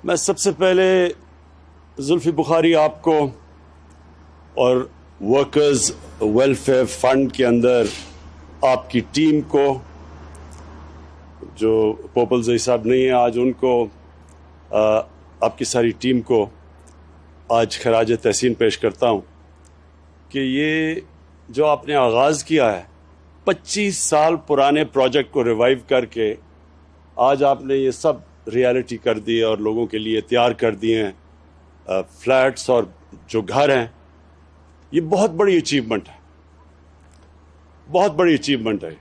میں سب سے پہلے زلفی بخاری آپ کو اور ورکرز ویلفیئر فنڈ کے اندر آپ کی ٹیم کو، جو پوپلزئی صاحب نہیں ہیں آج، ان کو، آپ کی ساری ٹیم کو آج خراج تحسین پیش کرتا ہوں کہ یہ جو آپ نے آغاز کیا ہے 25 سال پرانے پروجیکٹ کو ریوائیو کر کے آج آپ نے یہ سب ریالٹی کر دی اور لوگوں کے لیے تیار کر دیے ہیں فلیٹس اور جو گھر ہیں. یہ بہت بڑی اچیومنٹ ہے، بہت بڑی اچیومنٹ ہے،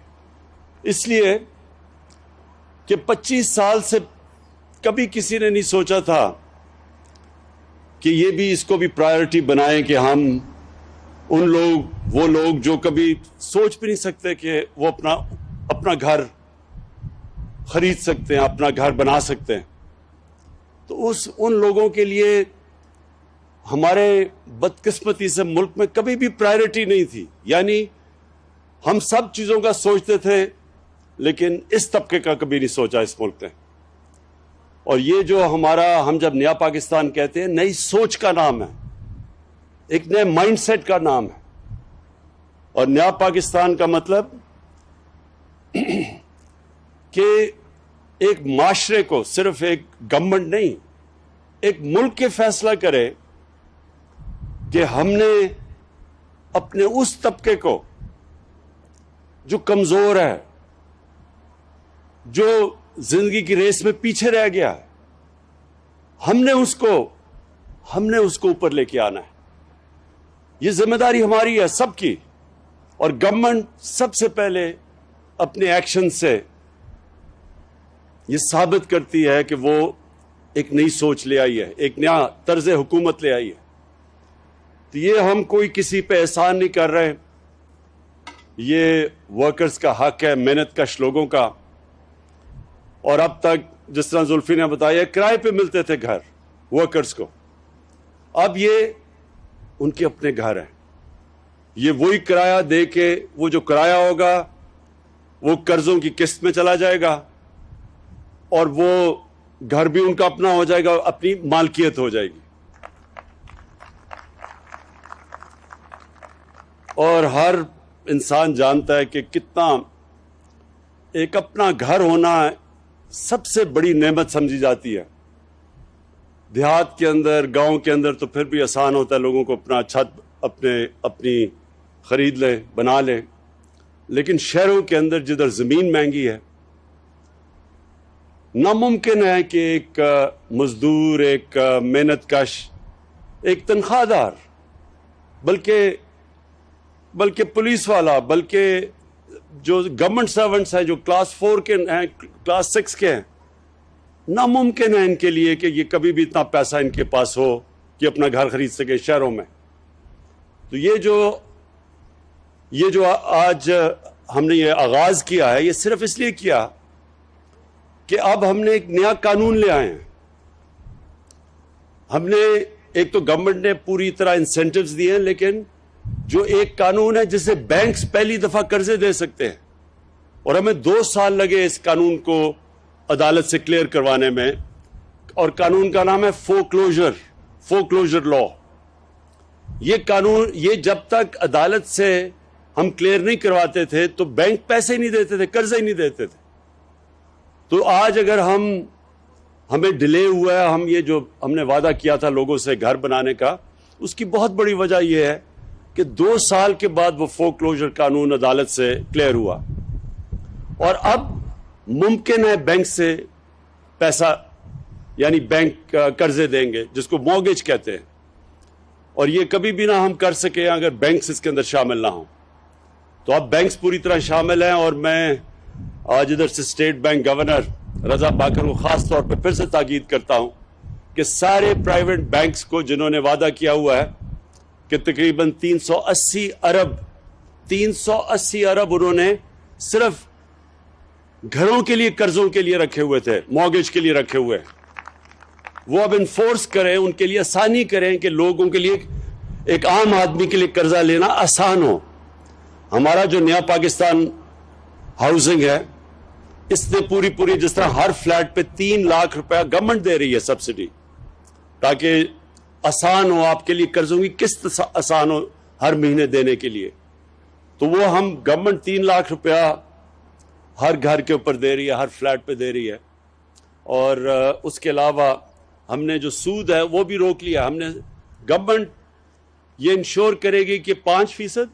اس لیے کہ 25 سال سے کبھی کسی نے نہیں سوچا تھا کہ یہ بھی اس کو بھی پرائیورٹی بنائیں کہ ہم وہ لوگ جو کبھی سوچ بھی نہیں سکتے کہ وہ اپنا گھر خرید سکتے ہیں، اپنا گھر بنا سکتے ہیں. تو ان لوگوں کے لیے ہمارے بدقسمتی سے ملک میں کبھی بھی پرائیورٹی نہیں تھی. یعنی ہم سب چیزوں کا سوچتے تھے لیکن اس طبقے کا کبھی نہیں سوچا اس ملک نے. اور یہ جو ہم جب نیا پاکستان کہتے ہیں، نئی سوچ کا نام ہے، ایک نئے مائنڈ سیٹ کا نام ہے. اور نیا پاکستان کا مطلب کہ ایک معاشرے کو، صرف ایک گورنمنٹ نہیں، ایک ملک کے فیصلہ کرے کہ ہم نے اپنے اس طبقے کو جو کمزور ہے، جو زندگی کی ریس میں پیچھے رہ گیا ہے، ہم نے اس کو اوپر لے کے آنا ہے. یہ ذمہ داری ہماری ہے سب کی. اور گورنمنٹ سب سے پہلے اپنے ایکشن سے یہ ثابت کرتی ہے کہ وہ ایک نئی سوچ لے آئی ہے، ایک نیا طرز حکومت لے آئی ہے. تو یہ ہم کوئی کسی پہ احسان نہیں کر رہے، یہ ورکرز کا حق ہے، محنت کش لوگوں کا. اور اب تک جس طرح زلفی نے بتایا کرائے پہ ملتے تھے گھر ورکرز کو، اب یہ ان کے اپنے گھر ہیں. یہ وہی کرایہ دے کے، وہ جو کرایہ ہوگا وہ قرضوں کی قسط میں چلا جائے گا اور وہ گھر بھی ان کا اپنا ہو جائے گا، اپنی مالکیت ہو جائے گی. اور ہر انسان جانتا ہے کہ کتنا ایک اپنا گھر ہونا سب سے بڑی نعمت سمجھی جاتی ہے. دیہات کے اندر، گاؤں کے اندر تو پھر بھی آسان ہوتا ہے، لوگوں کو اپنا چھت اپنی خرید لیں، بنا لیں. لیکن شہروں کے اندر جدھر زمین مہنگی ہے، ناممکن ہے کہ ایک مزدور، ایک محنت کش، ایک تنخواہ دار، بلکہ پولیس والا، بلکہ جو گورنمنٹ سرونٹس ہیں، جو کلاس 4 کے ہیں، کلاس 6 کے ہیں، ناممکن ہے ان کے لیے کہ یہ کبھی بھی اتنا پیسہ ان کے پاس ہو کہ اپنا گھر خرید سکے شہروں میں. تو یہ جو آج ہم نے یہ آغاز کیا ہے، یہ صرف اس لیے کیا کہ اب ہم نے ایک نیا قانون لے آئے ہیں. ہم نے ایک تو گورنمنٹ نے پوری طرح انسینٹیوز دیے ہیں، لیکن جو ایک قانون ہے جس سے بینکس پہلی دفعہ قرضے دے سکتے ہیں، اور ہمیں 2 سال لگے اس قانون کو عدالت سے کلیئر کروانے میں. اور قانون کا نام ہے فورکلوجر لا. یہ قانون، یہ جب تک عدالت سے ہم کلیئر نہیں کرواتے تھے تو بینک پیسے ہی نہیں دیتے تھے، قرضے ہی نہیں دیتے تھے. تو آج اگر ہمیں ڈیلے ہوا ہے، یہ جو ہم نے وعدہ کیا تھا لوگوں سے گھر بنانے کا، اس کی بہت بڑی وجہ یہ ہے کہ 2 سال کے بعد وہ فورکلوجر قانون عدالت سے کلیئر ہوا. اور اب ممکن ہے بینک سے پیسہ، یعنی بینک قرضے دیں گے، جس کو مورگیج کہتے ہیں. اور یہ کبھی بھی نہ ہم کر سکیں اگر بینکس اس کے اندر شامل نہ ہوں. تو اب بینکس پوری طرح شامل ہیں. اور میں آج ادھر سے اسٹیٹ بینک گورنر رضا پاکر کو خاص طور پہ پھر سے تاکید کرتا ہوں کہ سارے پرائیویٹ بینکس کو جنہوں نے وعدہ کیا ہوا ہے کہ تقریباً 380 ارب انہوں نے صرف گھروں کے لیے قرضوں کے لیے رکھے ہوئے تھے، مورگیج کے لیے رکھے ہوئے، وہ اب انفورس کریں، ان کے لیے آسانی کریں کہ لوگوں کے لیے، ایک عام آدمی کے لیے قرضہ لینا آسان ہو. ہمارا جو نیا پاکستان ہاؤسنگ ہے، اس نے پوری جس طرح ہر فلیٹ پہ 3 لاکھ روپیہ گورنمنٹ دے رہی ہے سبسڈی، تاکہ آسان ہو آپ کے لیے، قرضوں کی قسط آسان ہو ہر مہینے دینے کے لیے، تو وہ ہم گورنمنٹ 3 لاکھ روپیہ ہر گھر کے اوپر دے رہی ہے، ہر فلیٹ پہ دے رہی ہے۔ اور اس کے علاوہ ہم نے جو سود ہے وہ بھی روک لیا۔ ہم نے گورنمنٹ یہ انشور کرے گی کہ 5%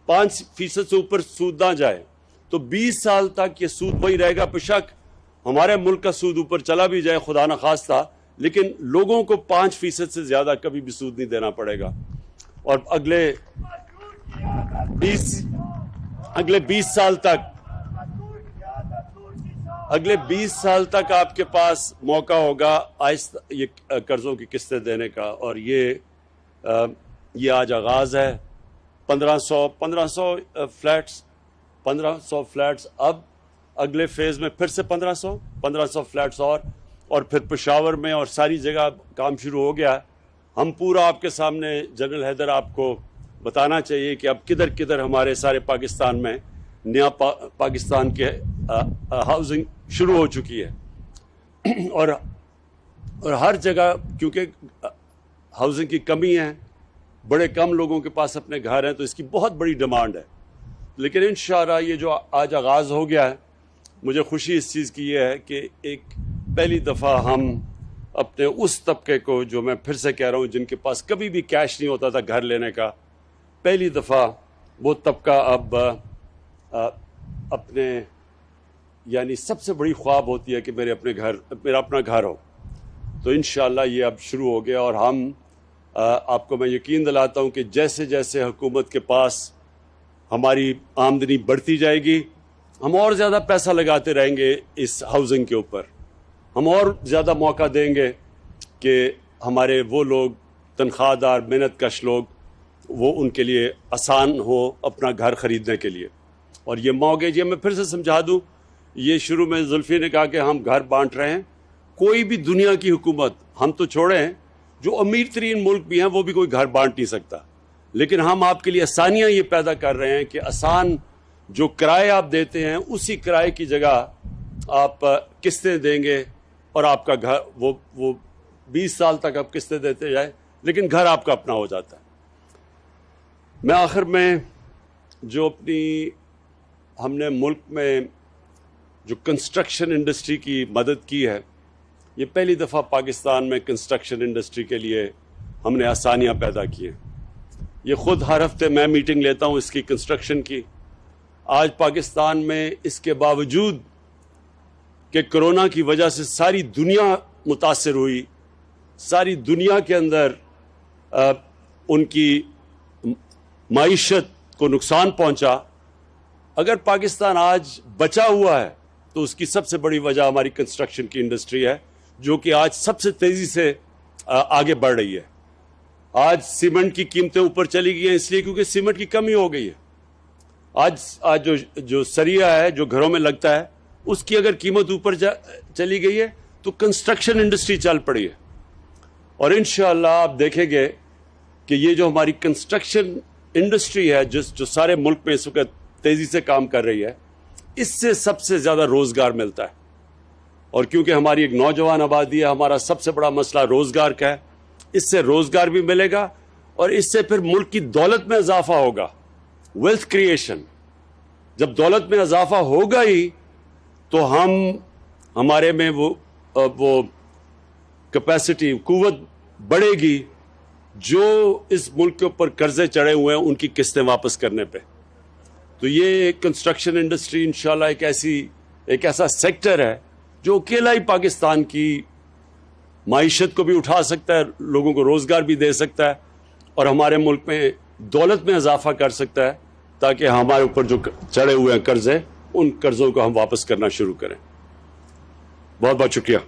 سے اوپر سود نہ جائے، تو 20 سال تک یہ سود وہی رہے گا۔ بشک ہمارے ملک کا سود اوپر چلا بھی جائے خدا نخواستہ، لیکن لوگوں کو 5% سے زیادہ کبھی بھی سود نہیں دینا پڑے گا۔ اور اگلے 20 سال تک آپ کے پاس موقع ہوگا آہستہ یہ قرضوں کی قسطیں دینے کا۔ اور یہ آج آغاز ہے۔ 1500 فلیٹس، اب اگلے فیز میں پھر سے 1500 فلیٹس اور پھر پشاور میں اور ساری جگہ کام شروع ہو گیا ہے۔ ہم پورا آپ کے سامنے جنرل حیدر آپ کو بتانا چاہیے کہ اب کدھر کدھر ہمارے سارے پاکستان میں نیا پاکستان کے ہاؤسنگ شروع ہو چکی ہے، اور ہر جگہ کیونکہ ہاؤسنگ کی کمی ہے، بڑے کم لوگوں کے پاس اپنے گھر ہیں، تو اس کی بہت بڑی ڈیمانڈ ہے۔ لیکن انشاءاللہ یہ جو آج آغاز ہو گیا ہے، مجھے خوشی اس چیز کی یہ ہے کہ ایک پہلی دفعہ ہم اپنے اس طبقے کو، جو میں پھر سے کہہ رہا ہوں جن کے پاس کبھی بھی کیش نہیں ہوتا تھا گھر لینے کا، پہلی دفعہ وہ طبقہ اب اپنے، یعنی سب سے بڑی خواب ہوتی ہے کہ میرا اپنا گھر ہو، تو انشاءاللہ یہ اب شروع ہو گیا۔ اور ہم آپ کو میں یقین دلاتا ہوں کہ جیسے جیسے حکومت کے پاس ہماری آمدنی بڑھتی جائے گی، ہم اور زیادہ پیسہ لگاتے رہیں گے اس ہاؤسنگ کے اوپر، ہم اور زیادہ موقع دیں گے کہ ہمارے وہ لوگ تنخواہ دار محنت کش لوگ، وہ ان کے لیے آسان ہو اپنا گھر خریدنے کے لیے۔ اور یہ موقع میں پھر سے سمجھا دوں، یہ شروع میں زلفی نے کہا کہ ہم گھر بانٹ رہے ہیں، کوئی بھی دنیا کی حکومت، ہم تو چھوڑیں جو امیر ترین ملک بھی ہیں وہ بھی کوئی گھر بانٹ نہیں سکتا، لیکن ہم آپ کے لیے آسانیاں یہ پیدا کر رہے ہیں کہ آسان جو کرائے آپ دیتے ہیں اسی کرائے کی جگہ آپ قسطیں دیں گے، اور آپ کا گھر وہ 20 سال تک آپ قسطیں دیتے جائیں، لیکن گھر آپ کا اپنا ہو جاتا ہے۔ میں آخر میں جو ہم نے ملک میں جو کنسٹرکشن انڈسٹری کی مدد کی ہے، یہ پہلی دفعہ پاکستان میں کنسٹرکشن انڈسٹری کے لیے ہم نے آسانیاں پیدا کی ہیں۔ یہ خود ہر ہفتے میں میٹنگ لیتا ہوں اس کی کنسٹرکشن کی۔ آج پاکستان میں اس کے باوجود کہ کرونا کی وجہ سے ساری دنیا متاثر ہوئی، ساری دنیا کے اندر ان کی معیشت کو نقصان پہنچا، اگر پاکستان آج بچا ہوا ہے تو اس کی سب سے بڑی وجہ ہماری کنسٹرکشن کی انڈسٹری ہے، جو کہ آج سب سے تیزی سے آگے بڑھ رہی ہے۔ آج سیمنٹ کی قیمتیں اوپر چلی گئی ہیں اس لیے کیونکہ سیمنٹ کی کمی ہو گئی ہے۔ آج جو سریا ہے جو گھروں میں لگتا ہے، اس کی اگر قیمت اوپر چلی گئی ہے تو کنسٹرکشن انڈسٹری چل پڑی ہے۔ اور انشاءاللہ آپ دیکھیں گے کہ یہ جو ہماری کنسٹرکشن انڈسٹری ہے جو سارے ملک میں اس وقت تیزی سے کام کر رہی ہے، اس سے سب سے زیادہ روزگار ملتا ہے۔ اور کیونکہ ہماری ایک نوجوان آبادی ہے، ہمارا سب سے بڑا مسئلہ روزگار کا ہے، اس سے روزگار بھی ملے گا، اور اس سے پھر ملک کی دولت میں اضافہ ہوگا، ویلتھ کریشن۔ جب دولت میں اضافہ ہوگا ہی تو ہمارے میں وہ کیپیسٹی، قوت بڑھے گی جو اس ملک کے اوپر قرضے چڑھے ہوئے ہیں ان کی قسطیں واپس کرنے پہ۔ تو یہ کنسٹرکشن انڈسٹری انشاءاللہ ایک ایسا سیکٹر ہے جو اکیلا ہی پاکستان کی معیشت کو بھی اٹھا سکتا ہے، لوگوں کو روزگار بھی دے سکتا ہے، اور ہمارے ملک میں دولت میں اضافہ کر سکتا ہے، تاکہ ہمارے اوپر جو چڑھے ہوئے ہیں قرضے، ان قرضوں کو ہم واپس کرنا شروع کریں۔ بہت بہت شکریہ۔